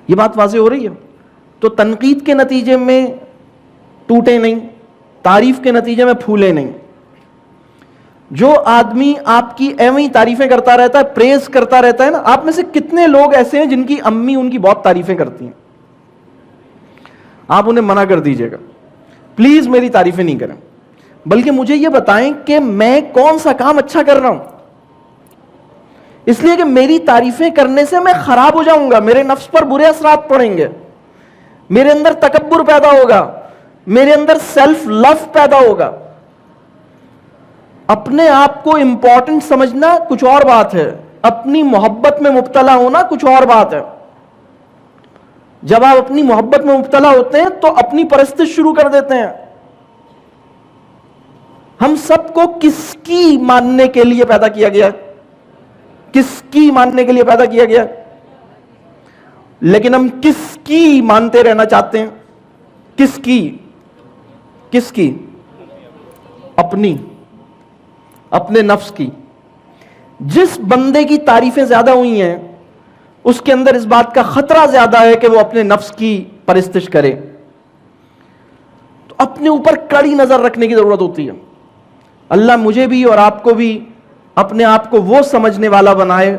یہ بات واضح ہو رہی ہے؟ تو تنقید کے نتیجے میں ٹوٹے نہیں, تعریف کے نتیجے میں پھولے نہیں. جو آدمی آپ کی ایویں تعریفیں کرتا رہتا ہے, پریز کرتا رہتا ہے نا, آپ میں سے کتنے لوگ ایسے ہیں جن کی امی ان کی بہت تعریفیں کرتی ہیں؟ آپ انہیں منع کر دیجئے گا, پلیز میری تعریفیں نہیں کریں, بلکہ مجھے یہ بتائیں کہ میں کون سا کام اچھا کر رہا ہوں. اس لیے کہ میری تعریفیں کرنے سے میں خراب ہو جاؤں گا, میرے نفس پر برے اثرات پڑیں گے, میرے اندر تکبر پیدا ہوگا, میرے اندر سیلف لو پیدا ہوگا. اپنے آپ کو امپورٹنٹ سمجھنا کچھ اور بات ہے, اپنی محبت میں مبتلا ہونا کچھ اور بات ہے. جب آپ اپنی محبت میں مبتلا ہوتے ہیں تو اپنی پرستش شروع کر دیتے ہیں. ہم سب کو کس کی ماننے کے لیے پیدا کیا گیا؟ کس کی ماننے کے لیے پیدا کیا گیا؟ لیکن ہم کس کی مانتے رہنا چاہتے ہیں؟ کس کی؟ کس کی؟ اپنی، اپنے نفس کی. جس بندے کی تعریفیں زیادہ ہوئی ہیں اس کے اندر اس بات کا خطرہ زیادہ ہے کہ وہ اپنے نفس کی پرستش کرے. تو اپنے اوپر کڑی نظر رکھنے کی ضرورت ہوتی ہے. اللہ مجھے بھی اور آپ کو بھی اپنے آپ کو وہ سمجھنے والا بنائے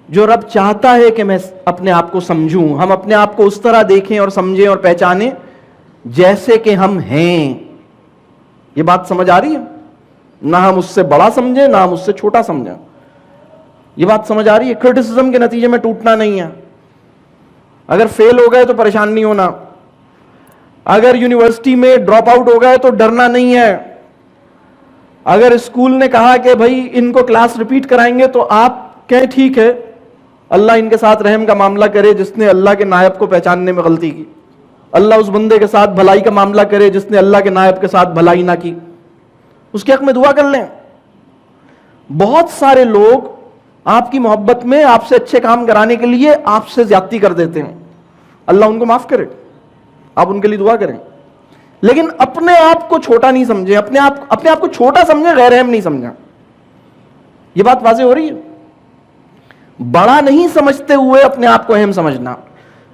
جو رب چاہتا ہے کہ میں اپنے آپ کو سمجھوں. ہم اپنے آپ کو اس طرح دیکھیں اور سمجھیں اور پہچانیں جیسے کہ ہم ہیں. یہ بات سمجھ آ رہی ہے؟ نہ ہم اس سے بڑا سمجھیں نہ ہم اس سے چھوٹا سمجھیں. یہ بات سمجھ آ رہی ہے؟ کرٹیسزم کے نتیجے میں ٹوٹنا نہیں ہے. اگر فیل ہو گئے تو پریشان نہیں ہونا. اگر یونیورسٹی میں ڈراپ آؤٹ ہو گئے تو ڈرنا نہیں ہے. اگر اسکول نے کہا کہ بھائی ان کو کلاس ریپیٹ کرائیں گے تو آپ کہیں ٹھیک ہے، اللہ ان کے ساتھ رحم کا معاملہ کرے جس نے اللہ کے نائب کو پہچاننے میں غلطی کی. اللہ اس بندے کے ساتھ بھلائی کا معاملہ کرے جس نے اللہ کے نائب کے ساتھ بھلائی نہ کی. اس کے حق میں دعا کر لیں. بہت سارے لوگ آپ کی محبت میں آپ سے اچھے کام کرانے کے لیے آپ سے زیادتی کر دیتے ہیں. اللہ ان کو معاف کرے. آپ ان کے لیے دعا کریں. لیکن اپنے آپ کو چھوٹا نہیں سمجھیں. اپنے آپ کو چھوٹا سمجھیں، غیر اہم نہیں سمجھیں. یہ بات واضح ہو رہی ہے؟ بڑا نہیں سمجھتے ہوئے اپنے آپ کو اہم سمجھنا،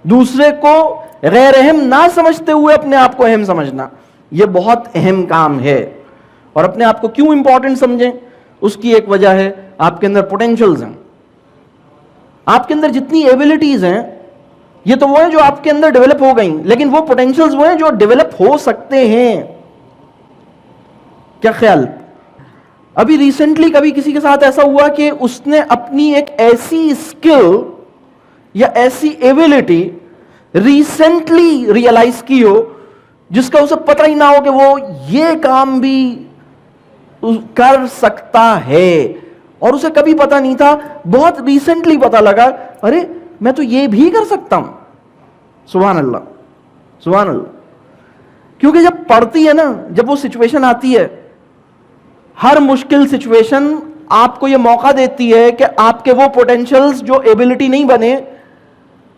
دوسرے کو غیر اہم نہ سمجھتے ہوئے اپنے آپ کو اہم سمجھنا، یہ بہت اہم کام ہے. اور اپنے آپ کو کیوں امپورٹنٹ سمجھیں؟ اس کی ایک وجہ ہے آپ کے اندر پوٹینشلز ہیں. آپ کے اندر جتنی ایبلٹیز ہیں یہ تو وہ ہیں جو آپ کے اندر ڈیولپ ہو گئیں، لیکن وہ پوٹینشلز وہ ہیں جو ڈیولپ ہو سکتے ہیں. کیا خیال؟ ابھی ریسنٹلی کبھی کسی کے ساتھ ایسا ہوا کہ اس نے اپنی ایک ایسی اسکل یا ایسی ایبلٹی ریسنٹلی ریئلائز کی ہو جس کا اسے پتہ ہی نہ ہو کہ وہ یہ کام بھی کر سکتا ہے، اور اسے کبھی پتہ نہیں تھا، بہت ریسنٹلی پتہ لگا ارے میں تو یہ بھی کر سکتا ہوں. سبحان اللہ، سبحان اللہ. کیونکہ جب پڑتی ہے نا، جب وہ سچویشن آتی ہے، ہر مشکل سچویشن آپ کو یہ موقع دیتی ہے کہ آپ کے وہ پوٹینشلز جو ایبلٹی نہیں بنے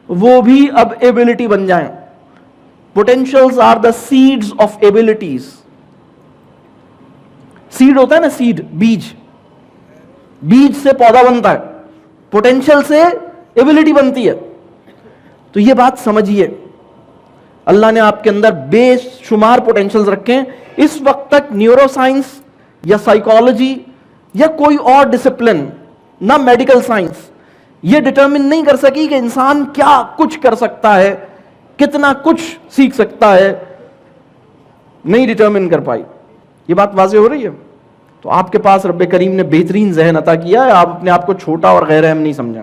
وہ بھی اب ایبلٹی بن جائیں. Potentials are the seeds of abilities. Seed ہوتا ہے نا، سیڈ، بیج. بیج سے پودا بنتا ہے، پوٹینشل سے ایبلٹی بنتی ہے. تو یہ بات سمجھیے، اللہ نے آپ کے اندر بے شمار پوٹینشلز رکھے ہیں. اس وقت تک نیورو سائنس یا سائیکالوجی یا کوئی اور ڈسپلن، نہ میڈیکل سائنس، یہ ڈٹرمن نہیں کر سکی کہ انسان کیا کچھ کر سکتا ہے، کتنا کچھ سیکھ سکتا ہے. نہیں ڈٹرمن کر پائی. یہ بات واضح ہو رہی ہے؟ تو آپ کے پاس رب کریم نے بہترین ذہن عطا کیا ہے، آپ اپنے آپ کو چھوٹا اور غیر اہم نہیں سمجھیں.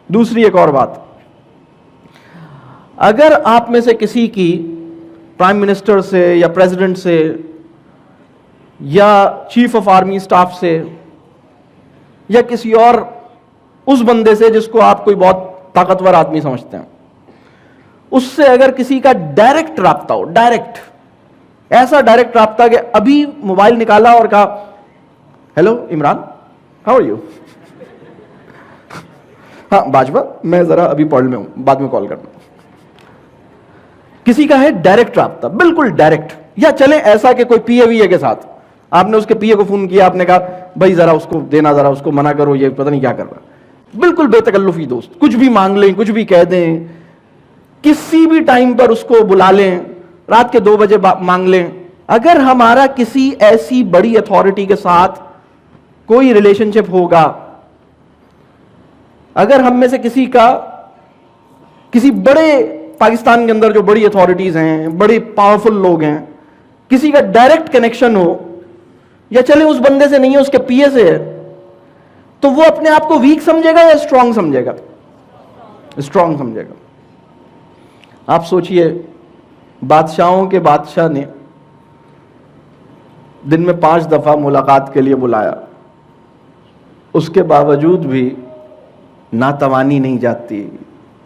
دوسری ایک اور بات، اگر آپ میں سے کسی کی پرائم منسٹر سے یا پریزیڈنٹ سے یا چیف آف آرمی سٹاف سے یا کسی اور اس بندے سے جس کو آپ کوئی بہت طاقتور آدمی سمجھتے ہیں، اس سے اگر کسی کا ڈائریکٹ رابطہ ہو، ڈائریکٹ، ایسا ڈائریکٹ رابطہ کہ ابھی موبائل نکالا اور کہا hello Imran, how are you? ہاں باجوہ، میں ذرا ابھی پڑھ میں ہوں، بعد میں کال کرنا. کسی کا ہے ڈائریکٹ رابطہ، بالکل ڈائریکٹ. یا چلیں ایسا کہ کوئی پی اے وی اے کے ساتھ آپ نے اس کے پی اے کو فون کیا، آپ نے کہا بھائی ذرا اس کو دینا، ذرا اس کو منع کرو، یہ پتہ نہیں کیا کر رہا. بالکل بے تکلفی دوست، کچھ بھی مانگ لیں، کچھ بھی کہہ دیں، کسی بھی ٹائم پر اس کو بلا لیں، رات کے 2 بجے مانگ لیں. اگر ہمارا کسی ایسی بڑی اتھارٹی کے ساتھ کوئی ریلیشن شپ ہوگا، اگر ہم میں سے کسی کا کسی بڑے پاکستان کے اندر جو بڑی اتھارٹیز ہیں، بڑے پاورفل لوگ ہیں، کسی کا ڈائریکٹ کنیکشن ہو، یا چلے اس بندے سے نہیں ہے، اس کے پی اے سے ہے، تو وہ اپنے آپ کو ویک سمجھے گا یا اسٹرانگ سمجھے گا؟ اسٹرانگ سمجھے گا. آپ سوچئے، بادشاہوں کے بادشاہ نے دن میں 5 دفعہ ملاقات کے لیے بلایا، اس کے باوجود بھی ناتوانی نہیں جاتی،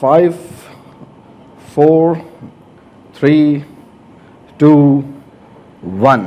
5 4 3 2 1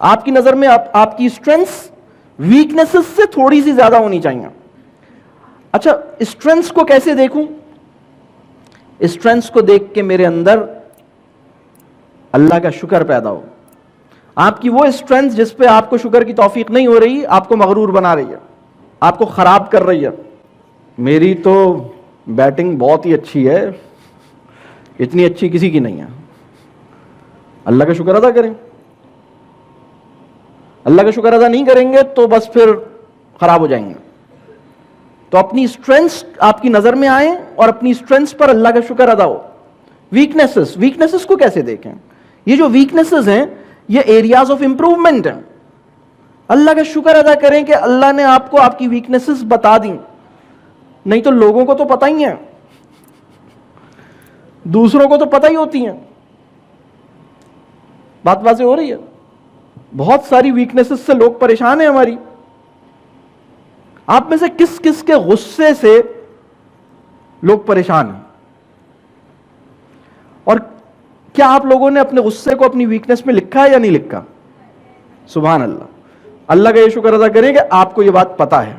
آپ کی نظر میں آپ کی اسٹرینتھس ویکنیسز سے تھوڑی سی زیادہ ہونی چاہیے. اچھا اسٹرینتھس کو کیسے دیکھوں؟ اسٹرینتھس کو دیکھ کے میرے اندر اللہ کا شکر پیدا ہو. آپ کی وہ اسٹرینتھ جس پہ آپ کو شکر کی توفیق نہیں ہو رہی، آپ کو مغرور بنا رہی ہے، آپ کو خراب کر رہی ہے. میری تو بیٹنگ بہت ہی اچھی ہے، اتنی اچھی کسی کی نہیں ہے. اللہ کا شکر ادا کریں. اللہ کا شکر ادا نہیں کریں گے تو بس پھر خراب ہو جائیں گے. تو اپنی اسٹرینتھس آپ کی نظر میں آئیں اور اپنی اسٹرینتھس پر اللہ کا شکر ادا ہو. ویکنیسز کو کیسے دیکھیں؟ یہ جو ویکنیسز ہیں یہ ایریاز آف امپروومنٹ ہیں. اللہ کا شکر ادا کریں کہ اللہ نے آپ کو آپ کی ویکنیسز بتا دیں. نہیں تو لوگوں کو تو پتہ ہی ہیں، دوسروں کو تو پتہ ہی ہوتی ہیں. بات واضح ہو رہی ہے؟ بہت ساری ویکنیسز سے لوگ پریشان ہیں ہماری. آپ میں سے کس کس کے غصے سے لوگ پریشان ہیں؟ اور کیا آپ لوگوں نے اپنے غصے کو اپنی ویکنیس میں لکھا ہے یا نہیں لکھا؟ سبحان اللہ. اللہ کا یہ شکر ادا کریں کہ آپ کو یہ بات پتا ہے.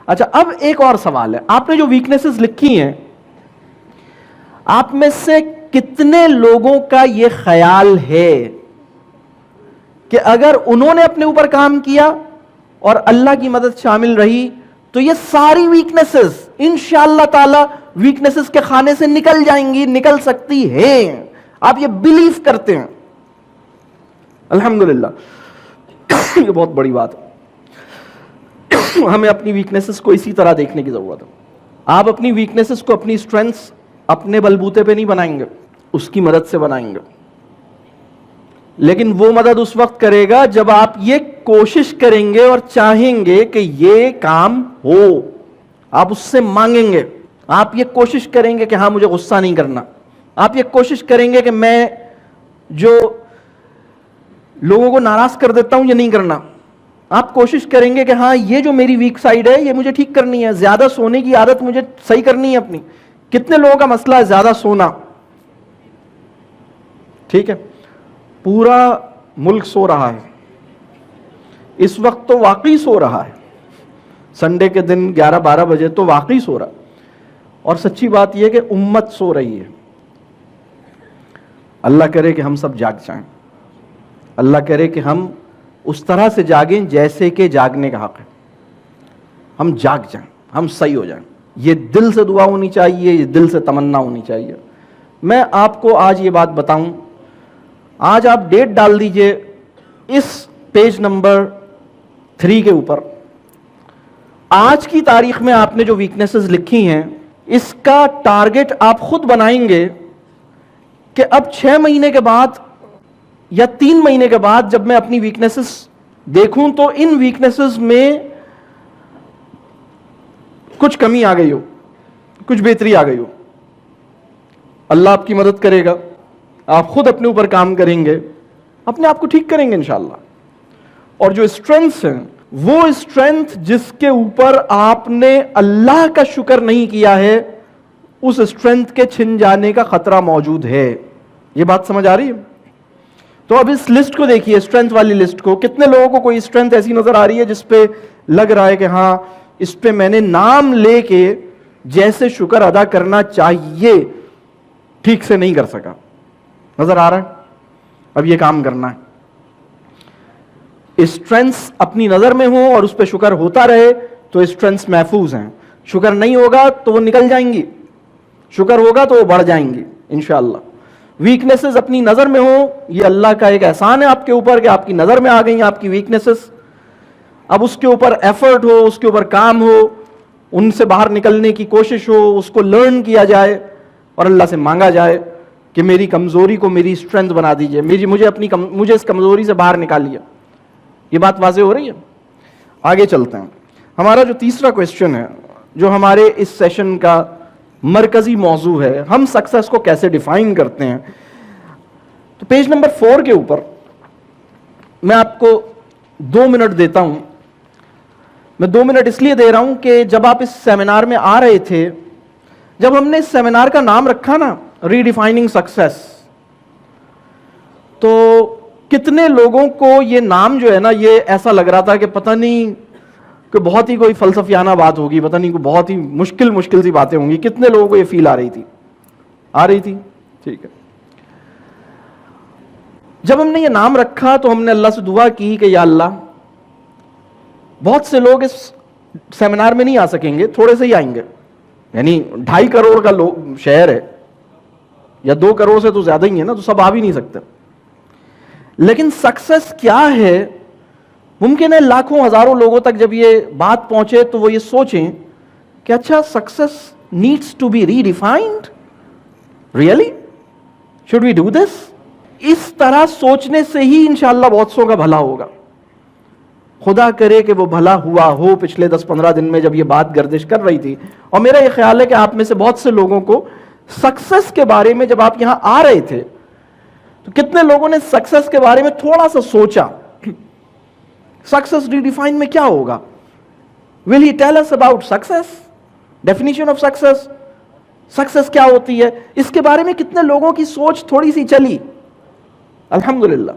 اچھا اب ایک اور سوال ہے. آپ نے جو ویکنیسز لکھی ہیں، آپ میں سے کتنے لوگوں کا یہ خیال ہے کہ اگر انہوں نے اپنے اوپر کام کیا اور اللہ کی مدد شامل رہی تو یہ ساری ویکنیسز انشاءاللہ تعالی ویکنیسز کے خانے سے نکل جائیں گی، نکل سکتی ہیں؟ آپ یہ بلیو کرتے ہیں؟ الحمدللہ. یہ بہت بڑی بات ہے. ہمیں اپنی ویکنیسز کو اسی طرح دیکھنے کی ضرورت ہے. آپ اپنی ویکنیسز کو اپنی اسٹرینتھس اپنے بلبوتے پہ نہیں بنائیں گے، اس کی مدد سے بنائیں گے. لیکن وہ مدد اس وقت کرے گا جب آپ یہ کوشش کریں گے اور چاہیں گے کہ یہ کام ہو. آپ اس سے مانگیں گے، آپ یہ کوشش کریں گے کہ ہاں مجھے غصہ نہیں کرنا. آپ یہ کوشش کریں گے کہ میں جو لوگوں کو ناراض کر دیتا ہوں یہ نہیں کرنا. آپ کوشش کریں گے کہ ہاں یہ جو میری ویک سائیڈ ہے یہ مجھے ٹھیک کرنی ہے. زیادہ سونے کی عادت مجھے صحیح کرنی ہے اپنی. کتنے لوگوں کا مسئلہ ہے زیادہ سونا؟ ٹھیک ہے، پورا ملک سو رہا ہے اس وقت، تو واقعی سو رہا ہے. سنڈے کے دن 11-12 بجے تو واقعی سو رہا. اور سچی بات یہ ہے کہ امت سو رہی ہے. اللہ کرے کہ ہم سب جاگ جائیں. اللہ کرے کہ ہم اس طرح سے جاگیں جیسے کہ جاگنے کا حق ہے. ہم جاگ جائیں، ہم صحیح ہو جائیں. یہ دل سے دعا ہونی چاہیے، یہ دل سے تمنا ہونی چاہیے. میں آپ کو آج یہ بات بتاؤں، آج آپ ڈیٹ ڈال دیجئے اس پیج نمبر 3 کے اوپر. آج کی تاریخ میں آپ نے جو ویکنیسز لکھی ہیں اس کا ٹارگٹ آپ خود بنائیں گے کہ اب 6 مہینے کے بعد یا 3 مہینے کے بعد جب میں اپنی ویکنیسز دیکھوں تو ان ویکنیسز میں کچھ کمی آ گئی ہو، کچھ بہتری آ گئی ہو. اللہ آپ کی مدد کرے گا، آپ خود اپنے اوپر کام کریں گے، اپنے آپ کو ٹھیک کریں گے انشاءاللہ. اور جو اسٹرینتھس ہیں وہ اسٹرینتھ جس کے اوپر آپ نے اللہ کا شکر نہیں کیا ہے اس اسٹرینتھ کے چھن جانے کا خطرہ موجود ہے. یہ بات سمجھ آ رہی ہے؟ تو اب اس لسٹ کو دیکھیے، اسٹرینتھ والی لسٹ کو. کتنے لوگوں کو کوئی اسٹرینتھ ایسی نظر آ رہی ہے جس پہ لگ رہا ہے کہ ہاں اس پہ میں نے نام لے کے جیسے شکر ادا کرنا چاہیے ٹھیک سے نہیں کر سکا؟ نظر آ رہا ہے؟ اب یہ کام کرنا ہے. اسٹرینتھس اپنی نظر میں ہوں اور اس پہ شکر ہوتا رہے تو اسٹرینتھس محفوظ ہیں. شکر نہیں ہوگا تو وہ نکل جائیں گی، شکر ہوگا تو وہ بڑھ جائیں گی انشاءاللہ. ویکنیسز اپنی نظر میں ہوں، یہ اللہ کا ایک احسان ہے آپ کے اوپر کہ آپ کی نظر میں آ گئی ہیں آپ کی ویکنیسز. اب اس کے اوپر ایفرٹ ہو، اس کے اوپر کام ہو، ان سے باہر نکلنے کی کوشش ہو، اس کو لرن کیا جائے اور اللہ سے مانگا جائے کہ میری کمزوری کو میری اسٹرینتھ بنا دیجئے، مجھے اس کمزوری سے باہر نکالیے. یہ بات واضح ہو رہی ہے؟ آگے چلتے ہیں. ہمارا جو تیسرا کویسچن ہے جو ہمارے اس سیشن کا مرکزی موضوع ہے، ہم سکسیس کو کیسے ڈیفائن کرتے ہیں. تو پیج نمبر 4 کے اوپر میں آپ کو 2 منٹ دیتا ہوں. میں 2 منٹ اس لیے دے رہا ہوں کہ جب آپ اس سیمینار میں آ رہے تھے، جب ہم نے اس سیمینار کا نام رکھا نا ری ڈیفائننگ سکسیس، تو کتنے لوگوں کو یہ نام جو ہے نا یہ ایسا لگ رہا تھا کہ پتہ نہیں کہ بہت ہی کوئی فلسفیانہ بات ہوگی, پتہ نہیں کوئی بہت ہی مشکل سی باتیں ہوں گی. کتنے لوگوں کو یہ فیل آ رہی تھی؟ ٹھیک ہے. جب ہم نے یہ نام رکھا تو ہم نے اللہ سے دعا کی کہ یا اللہ, بہت سے لوگ اس سیمینار میں نہیں آ سکیں گے, تھوڑے سے ہی آئیں گے, یعنی 2.5 کروڑ کا شہر ہے, یا 2 کروڑ سے تو زیادہ ہی ہے نا, تو سب آ بھی نہیں سکتے. لیکن سکسس کیا ہے, ممکن ہے لاکھوں ہزاروں لوگوں تک جب یہ بات پہنچے تو وہ یہ سوچیں کہ اچھا success needs to be redefined, really should we do this. اس طرح سوچنے سے ہی انشاءاللہ بہت سو کا بھلا ہوگا. خدا کرے کہ وہ بھلا ہوا ہو. پچھلے 10-15 دن میں جب یہ بات گردش کر رہی تھی, اور میرا یہ خیال ہے کہ آپ میں سے بہت سے لوگوں کو سکسس کے بارے میں جب آپ یہاں آ رہے تھے تو کتنے لوگوں نے سکسس کے بارے میں تھوڑا سا سوچا, سکسس ری ڈیفائن میں کیا ہوگا, will he tell us about success, definition of success, success کیا ہوتی ہے, اس کے بارے میں کتنے لوگوں کی سوچ تھوڑی سی چلی. الحمدللہ.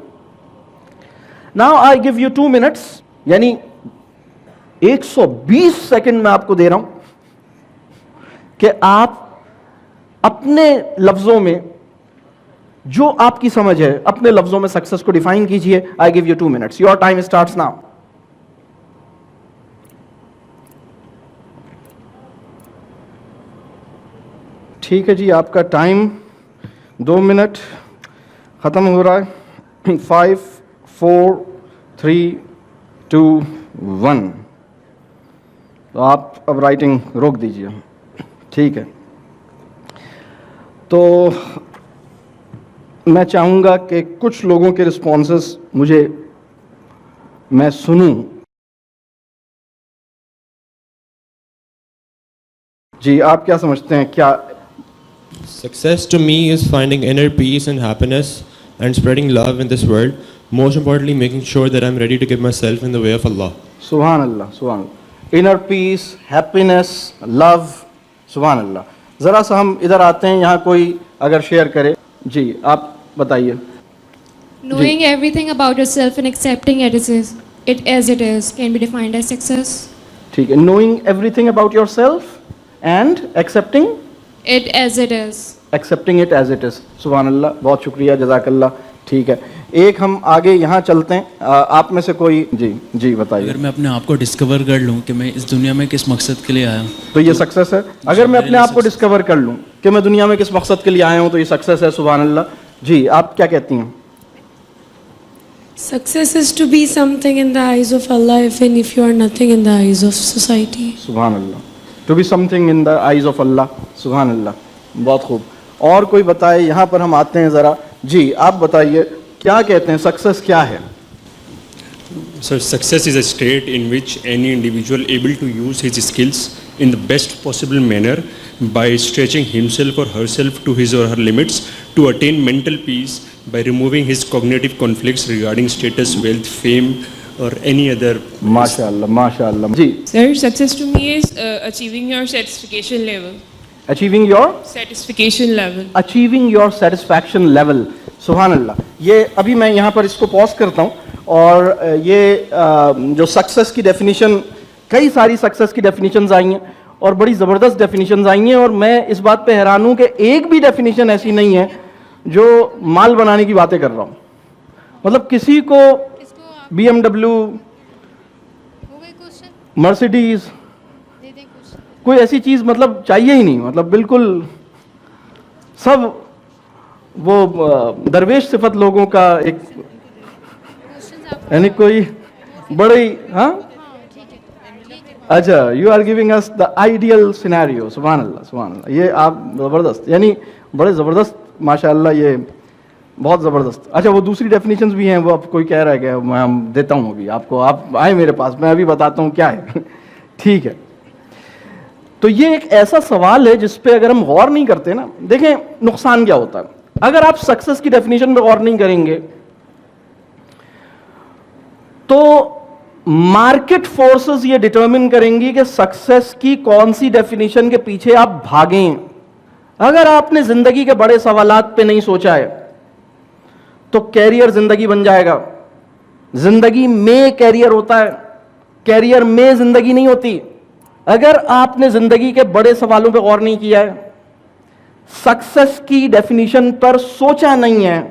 Now I give you 2 minutes, یعنی 120 سیکنڈ میں آپ کو دے رہا ہوں کہ آپ اپنے لفظوں میں جو آپ کی سمجھ ہے اپنے لفظوں میں سکسس کو ڈیفائن کیجئے. I give you 2 minutes. Your time starts now. ٹھیک ہے جی, آپ کا ٹائم 2 منٹ ختم ہو رہا ہے. 5 4 3 2 1. تو آپ اب رائٹنگ روک دیجئے. ٹھیک ہے, تو میں چاہوں گا کہ کچھ لوگوں کے رسپانسز میں سنوں. جی آپ کیا سمجھتے ہیں, کیا Success to me is finding inner peace and happiness and spreading love in this world. Most importantly, making sure that I'm ready to give myself in the way of Allah. سبحان اللہ, سبحان اللہ. انر پیس, happiness, لو, سبحان اللہ. ذرا سا ہم ادھر آتے ہیں, یہاں کوئی اگر شیئر کرے. جی آپ بتائیے. Knowing everything about yourself and accepting it as it is can be defined as success. ٹھیک ہے, knowing everything about yourself and accepting it as it is. accepting it as it is. سبحان اللہ, بہت شکریہ, جزاک اللہ. ٹھیک ہے, ایک ہم آگے یہاں چلتے ہیں. آپ میں سے کوئی جی بتائیے. اگر میں اپنے آپ کو ڈسکور کر لوں کہ میں اس دنیا میں کس مقصد کے لیے آیا ہوں تو یہ سکسس ہے. اگر میں اپنے آپ کو ڈسکور کر لوں کہ میں دنیا میں کس مقصد کے لیے آیا ہوں تو یہ سکسس ہے. سبحان اللہ. جی آپ کیا کہتی ہیں؟ Success is to be something in the eyes of Allah even if you are nothing in the eyes of society. سبحان اللہ. To be something in the eyes of Allah. سبحان اللہ, بہت خوب. اور کوئی بتائے, یہاں پر ہم آتے ہیں ذرا. جی آپ بتائیے کیا کہتے ہیں, سکسس کیا ہے؟ Sir, success is a state in which any individual able to use his skills in the best possible manner by stretching himself or herself to his or her limits to attain mental peace by removing his cognitive conflicts regarding status, wealth, fame or any other. MashaAllah, MashaAllah. G. Sir, success to me is achieving your satisfaction level. Achieving your satisfaction level. Achieving your satisfaction level. سبحان اللہ. یہ ابھی میں یہاں پر اس کو پاز کرتا ہوں. اور یہ جو سکسس کی ڈیفینیشن, کئی ساری سکسس کی ڈیفینیشنز آئی ہیں اور بڑی زبردست ڈیفینیشنز آئی ہیں, اور میں اس بات پہ حیران ہوں کہ ایک بھی ڈیفینیشن ایسی نہیں ہے جو مال بنانے کی باتیں کر رہا ہوں. مطلب کسی کو BMW, مرسیڈیز, کوئی ایسی چیز مطلب چاہیے ہی نہیں. مطلب بالکل سب وہ درویش صفت لوگوں کا ایک, یعنی کوئی بڑی. ہاں اچھا, you are giving us the ideal scenario. سبحان اللہ, سبحان اللہ. یہ آپ زبردست, یعنی بڑے زبردست, ماشاء اللہ, یہ بہت زبردست. اچھا وہ دوسری ڈیفینیشنز بھی ہیں, وہ اب کوئی کہہ رہا ہے کہ میں دیتا ہوں ابھی آپ کو, آپ آئیں میرے پاس, میں ابھی بتاتا ہوں کیا ہے. ٹھیک ہے, تو یہ ایک ایسا سوال ہے جس پہ اگر ہم غور نہیں کرتے نا, دیکھیں نقصان کیا ہوتا ہے. اگر آپ سکسس کی ڈیفینیشن پہ غور نہیں کریں گے تو مارکیٹ فورسز یہ ڈٹرمن کریں گی کہ سکسس کی کون سی ڈیفینیشن کے پیچھے آپ بھاگیں. اگر آپ نے زندگی کے بڑے سوالات پہ نہیں سوچا ہے تو کیریئر زندگی بن جائے گا. زندگی میں کیریئر ہوتا ہے, کیریئر میں زندگی نہیں ہوتی. اگر آپ نے زندگی کے بڑے سوالوں پہ غور نہیں کیا ہے, سکسیس کی ڈیفینیشن پر سوچا نہیں ہے,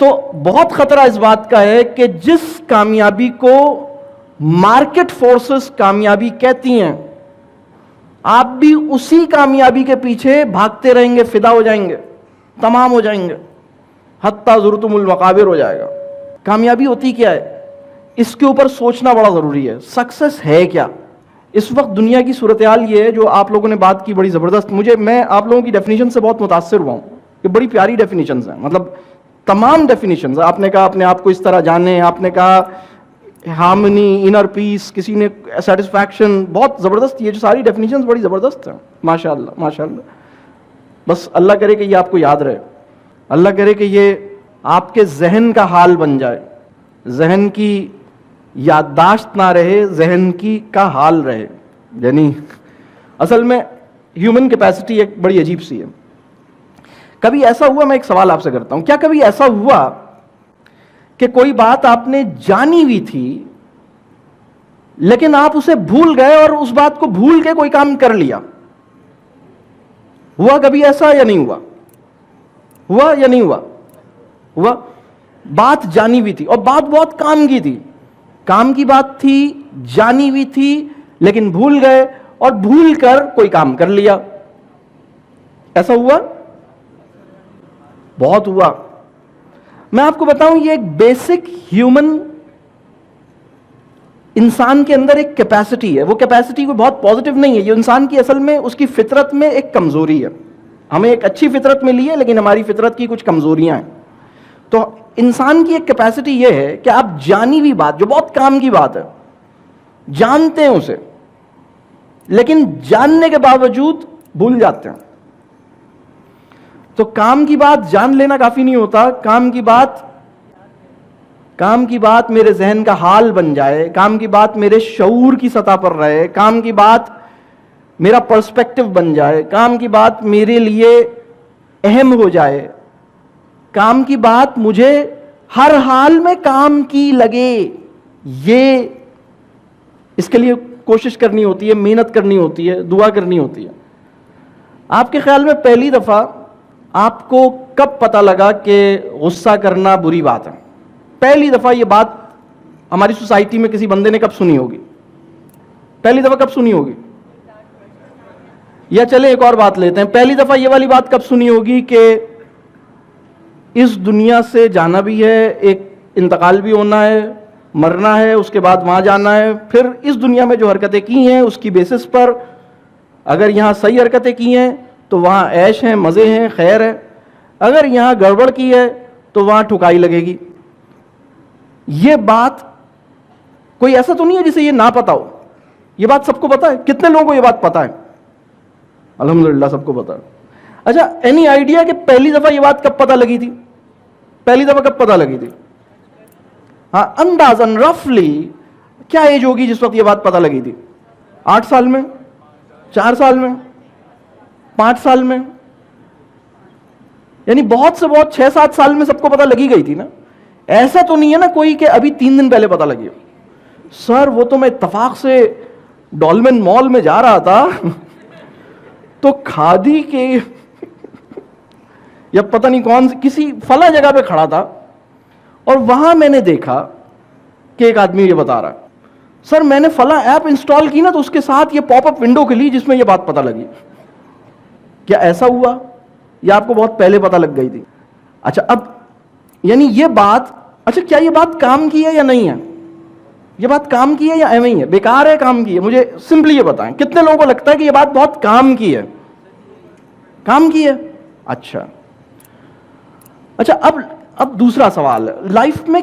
تو بہت خطرہ اس بات کا ہے کہ جس کامیابی کو مارکیٹ فورسز کامیابی کہتی ہیں, آپ بھی اسی کامیابی کے پیچھے بھاگتے رہیں گے, فدا ہو جائیں گے, تمام ہو جائیں گے, حتیٰ زرتم المقابر ہو جائے گا. کامیابی ہوتی کیا ہے, اس کے اوپر سوچنا بڑا ضروری ہے. سکسیس ہے کیا؟ اس وقت دنیا کی صورتحال یہ ہے, جو آپ لوگوں نے بات کی بڑی زبردست, میں آپ لوگوں کی ڈیفینیشن سے بہت متاثر ہوا ہوں. یہ بڑی پیاری ڈیفینیشنز ہیں, مطلب تمام ڈیفینیشنز. آپ نے کہا اپنے آپ کو اس طرح جانیں, آپ نے کہا ہارمنی, انر پیس, کسی نے سیٹسفیکشن, بہت زبردست. یہ جو ساری ڈیفینیشنز بڑی زبردست ہیں, ماشاء اللہ ماشاء اللہ. بس اللہ کرے کہ یہ آپ کو یاد رہے, اللہ کرے کہ یہ آپ کے ذہن کا حال بن جائے, ذہن کی یادداشت نہ رہے, ذہن کی کا حال رہے. یعنی اصل میں ہیومن کیپیسٹی ایک بڑی عجیب سی ہے. کبھی ایسا ہوا, میں ایک سوال آپ سے کرتا ہوں, کیا کبھی ایسا ہوا کہ کوئی بات آپ نے جانی ہوئی تھی لیکن آپ اسے بھول گئے اور اس بات کو بھول کے کوئی کام کر لیا؟ ہوا کبھی ایسا یا نہیں ہوا؟ ہوا یا نہیں ہوا؟ ہوا. بات جانی ہوئی تھی اور بات بہت کام کی تھی, کام کی بات تھی, جانی ہوئی تھی, لیکن بھول گئے اور بھول کر کوئی کام کر لیا. ایسا ہوا؟ بہت ہوا. میں آپ کو بتاؤں, یہ ایک بیسک ہیومن انسان کے اندر ایک کیپیسٹی ہے. وہ کیپیسٹی کوئی بہت پازیٹیو نہیں ہے, یہ انسان کی اصل میں اس کی فطرت میں ایک کمزوری ہے. ہمیں ایک اچھی فطرت ملی ہے لیکن ہماری فطرت کی کچھ کمزوریاں ہیں. تو انسان کی ایک کیپیسٹی یہ ہے کہ آپ جانی ہوئی بات, جو بہت کام کی بات ہے, جانتے ہیں اسے لیکن جاننے کے باوجود بھول جاتے ہیں. تو کام کی بات جان لینا کافی نہیں ہوتا, کام کی بات میرے ذہن کا حال بن جائے, کام کی بات میرے شعور کی سطح پر رہے, کام کی بات میرا پرسپیکٹو بن جائے, کام کی بات میرے لیے اہم ہو جائے, کام کی بات مجھے ہر حال میں کام کی لگے. یہ اس کے لیے کوشش کرنی ہوتی ہے, محنت کرنی ہوتی ہے, دعا کرنی ہوتی ہے. آپ کے خیال میں پہلی دفعہ آپ کو کب پتہ لگا کہ غصہ کرنا بری بات ہے؟ پہلی دفعہ یہ بات ہماری سوسائٹی میں کسی بندے نے کب سنی ہوگی؟ پہلی دفعہ کب سنی ہوگی؟ یا چلے ایک اور بات لیتے ہیں, پہلی دفعہ یہ والی بات کب سنی ہوگی کہ اس دنیا سے جانا بھی ہے, ایک انتقال بھی ہونا ہے, مرنا ہے, اس کے بعد وہاں جانا ہے, پھر اس دنیا میں جو حرکتیں کی ہیں اس کی بیسس پر اگر یہاں صحیح حرکتیں کی ہیں تو وہاں عیش ہیں, مزے ہیں, خیر ہے, اگر یہاں گڑبڑ کی ہے تو وہاں ٹھکائی لگے گی. یہ بات کوئی ایسا تو نہیں ہے جسے یہ نہ پتا ہو, یہ بات سب کو پتا ہے. کتنے لوگوں کو یہ بات پتا ہے؟ الحمدللہ سب کو پتا ہے. اچھا, اینی آئیڈیا کہ پہلی دفعہ یہ بات کب پتا لگی تھی؟ پہلی دفعہ کب پتا لگی تھی؟ ہاں, اندازاً رفلی کیا ایج ہوگی جس وقت یہ بات پتا لگی تھی؟ 8 سال میں, 4 سال میں, 5 سال میں, یعنی بہت سے بہت 6-7 سال میں سب کو پتا لگی گئی تھی نا. ایسا تو نہیں ہے نا کوئی کہ ابھی 3 دن پہلے پتا لگی. سر وہ تو میں اتفاق سے ڈولمن مال میں جا رہا تھا تو کھادی کے یا پتہ نہیں کون سی کسی فلاں جگہ پہ کھڑا تھا اور وہاں میں نے دیکھا کہ ایک آدمی یہ بتا رہا ہے, سر میں نے فلاں ایپ انسٹال کی نا تو اس کے ساتھ یہ پاپ اپ ونڈو کھلی جس میں یہ بات پتہ لگی. کیا ایسا ہوا یا آپ کو بہت پہلے پتہ لگ گئی تھی؟ اچھا, اب یعنی یہ بات, اچھا کیا یہ بات کام کی ہے یا نہیں ہے؟ یہ بات کام کی ہے یا ایویں ہی ہے, بیکار ہے, کام کی ہے؟ مجھے سمپلی یہ بتائیں, کتنے لوگوں کو لگتا ہے کہ یہ بات بہت کام کی ہے؟ کام کی ہے. اچھا, اب دوسرا سوال ہے, لائف میں